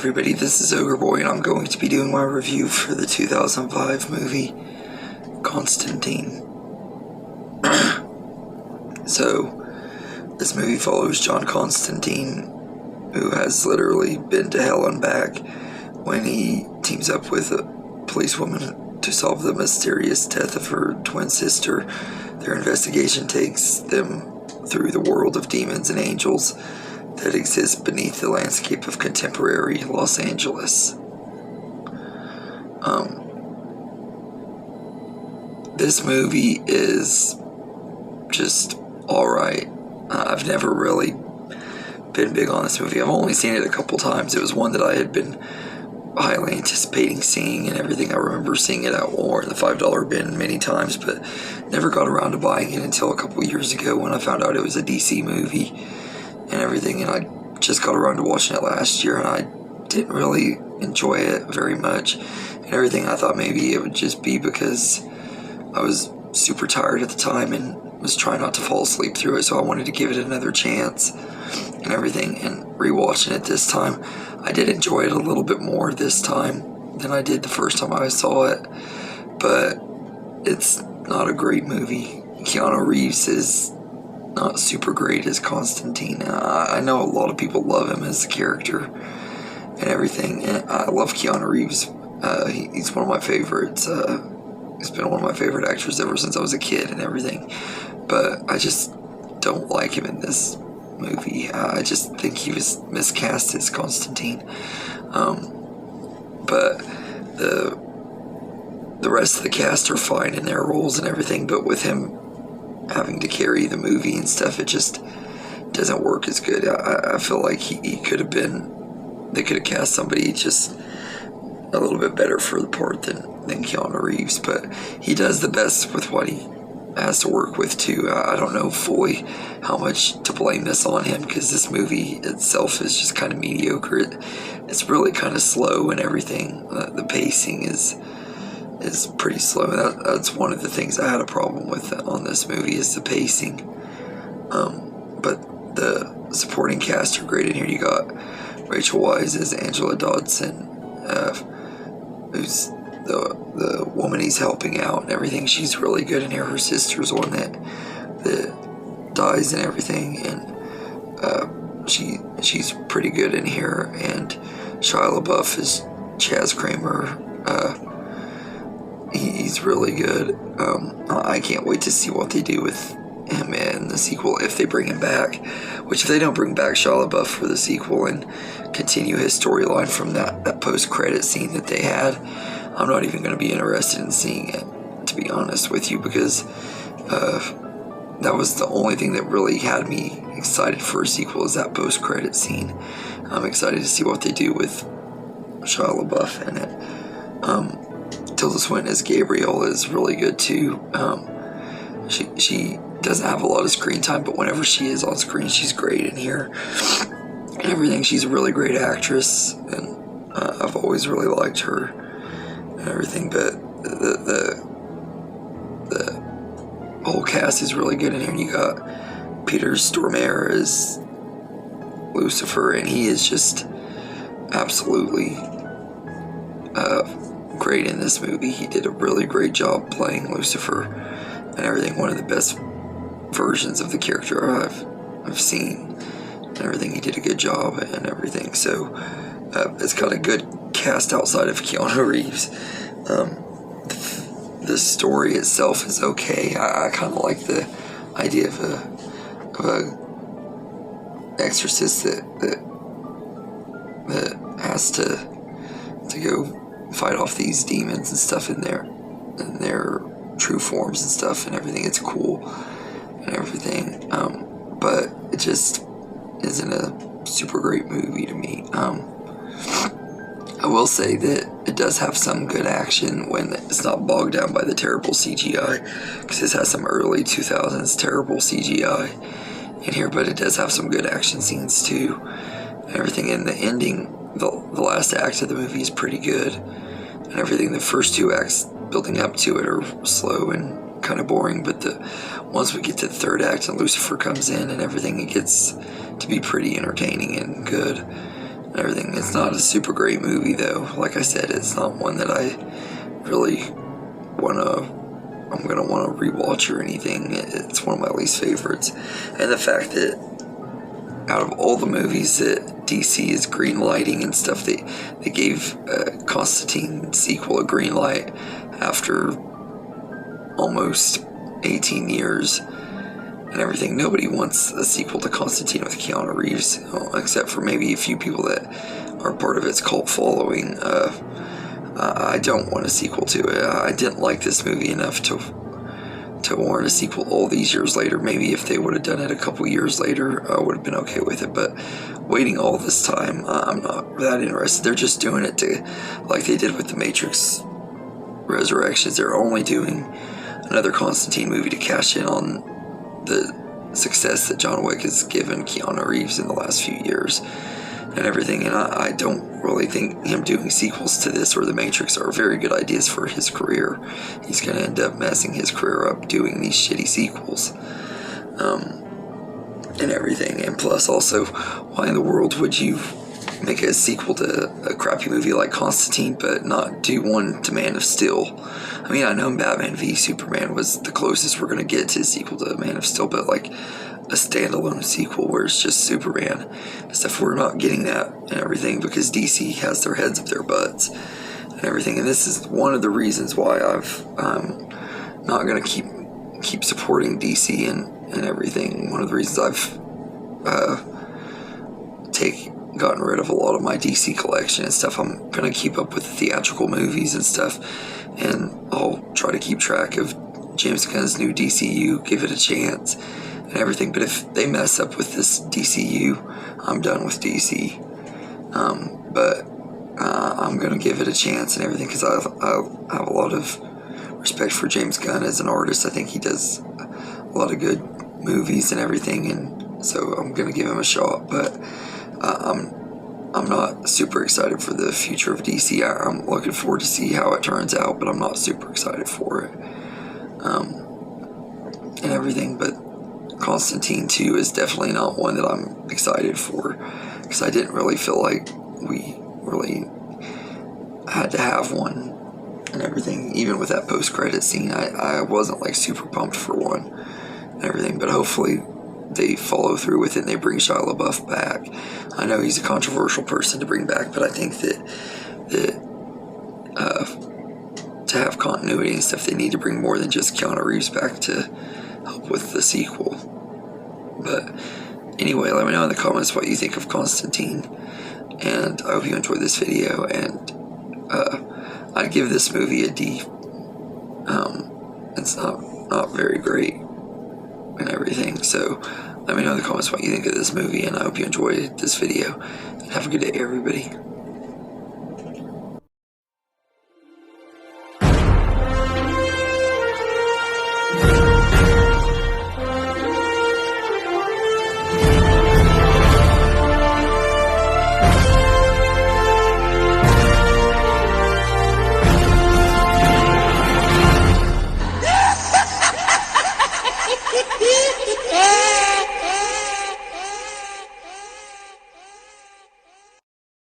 everybody, this is Ogre Boy, and I'm going to be doing my review for the 2005 movie, Constantine. So, this movie follows John Constantine, who has literally been to hell and back when he teams up with a policewoman to solve the mysterious death of her twin sister. Their investigation takes them through the world of demons and angels that exists beneath the landscape of contemporary Los Angeles. This movie is just alright. I've never really been big on this movie. I've only seen it a couple times. It was one that I had been highly anticipating seeing and everything. I remember seeing it at Walmart in the $5 bin many times, but never got around to buying it until a couple years ago when I found out it was a DC movie and everything, and I just got around to watching it last year, and I didn't really enjoy it very much and everything. I thought maybe it would just be because I was super tired at the time and was trying not to fall asleep through it, so I wanted to give it another chance and everything. And rewatching it this time, I did enjoy it a little bit more this time than I did the first time I saw it, but it's not a great movie. Keanu Reeves is not super great as Constantine. I know a lot of people love him as a character and everything, and I love Keanu Reeves. He's one of my favorites. He's been one of my favorite actors ever since I was a kid and everything, but I just don't like him in this movie. I just think he was miscast as Constantine. But the rest of the cast are fine in their roles and everything, but with him having to carry the movie and stuff, it just doesn't work as good. I feel like he could have been, they could have cast somebody just a little bit better for the part than Keanu Reeves, but he does the best with what he has to work with too. I don't know fully how much to blame this on him, because this movie itself is just kind of mediocre. It's really kind of slow and everything. The pacing is pretty slow. That's one of the things I had a problem with on this movie, is the pacing. But the supporting cast are great in here. You got Rachel Weisz as Angela Dodson, who's the woman he's helping out and everything. She's really good in here. Her sister's one that dies and everything, and she's pretty good in here. And Shia LaBeouf is Chaz Kramer. He's really good. I can't wait to see what they do with him in the sequel, if they bring him back. Which, if they don't bring back Shia LaBeouf for the sequel and continue his storyline from that post-credit scene that they had, I'm not even going to be interested in seeing it, to be honest with you, because that was the only thing that really had me excited for a sequel, is that post-credit scene. I'm excited to see what they do with Shia LaBeouf in it. Tilda Swinton as Gabrielle is really good too. She doesn't have a lot of screen time, but whenever she is on screen, she's great in here and everything. She's a really great actress, and I've always really liked her and everything. But the whole cast is really good in here. And you got Peter Stormare as Lucifer, and he is just absolutely great in this movie. He did a really great job playing Lucifer and everything. One of the best versions of the character I've seen and everything. He did a good job and everything. So it's got a good cast outside of Keanu Reeves. The story itself is okay. I kind of like the idea of a exorcist that has to go fight off these demons and stuff in their true forms and stuff and everything. It's cool and everything, but it just isn't a super great movie to me. I will say that it does have some good action when it's not bogged down by the terrible CGI, because this has some early 2000s terrible CGI in here, but it does have some good action scenes too and everything. And the ending, the last act of the movie is pretty good and everything. The first two acts building up to it are slow and kind of boring, but once we get to the third act and Lucifer comes in and everything, it gets to be pretty entertaining and good and everything. It's not a super great movie, though. Like I said, it's not one that I really I'm gonna want to rewatch or anything. It's one of my least favorites. And the fact that out of all the movies that DC is green lighting and stuff, they gave Constantine sequel a green light after almost 18 years and everything. Nobody wants a sequel to Constantine with Keanu Reeves, except for maybe a few people that are part of its cult following. I don't want a sequel to it. I didn't like this movie enough to warrant a sequel all these years later. Maybe if they would have done it a couple years later, I would have been okay with it. But waiting all this time, I'm not that interested. They're just doing it to, like they did with the Matrix Resurrections. They're only doing another Constantine movie to cash in on the success that John Wick has given Keanu Reeves in the last few years and everything. And I don't really think him doing sequels to this or The Matrix are very good ideas for his career. He's going to end up messing his career up doing these shitty sequels and everything. And plus also, why in the world would you make a sequel to a crappy movie like Constantine but not do one to Man of Steel? I mean, I know Batman v Superman was the closest we're going to get to a sequel to Man of Steel, but like a standalone sequel where it's just Superman and stuff, we're not getting that and everything because DC has their heads up their butts and everything. And this is one of the reasons why I'm not going to keep supporting DC and everything. One of the reasons I've gotten rid of a lot of my DC collection and stuff. I'm going to keep up with the theatrical movies and stuff, and I'll try to keep track of James Gunn's new DCU, give it a chance and everything. But if they mess up with this DCU, I'm done with DC. But I'm going to give it a chance and everything because I have a lot of respect for James Gunn as an artist. I think he does a lot of good movies and everything, and so I'm going to give him a shot. But I'm not super excited for the future of DC. I'm looking forward to see how it turns out, but I'm not super excited for it and everything. But Constantine 2 is definitely not one that I'm excited for because I didn't really feel like we really had to have one and everything. Even with that post-credit scene, I wasn't like super pumped for one and everything, but hopefully they follow through with it and they bring Shia LaBeouf back. I know he's a controversial person to bring back, but I think that to have continuity and stuff, they need to bring more than just Keanu Reeves back to help with the sequel. But anyway, let me know in the comments what you think of Constantine, and I hope you enjoyed this video. And I'd give this movie a D. It's not very great and everything. So let me know in the comments what you think of this movie, and I hope you enjoyed this video. And have a good day, everybody.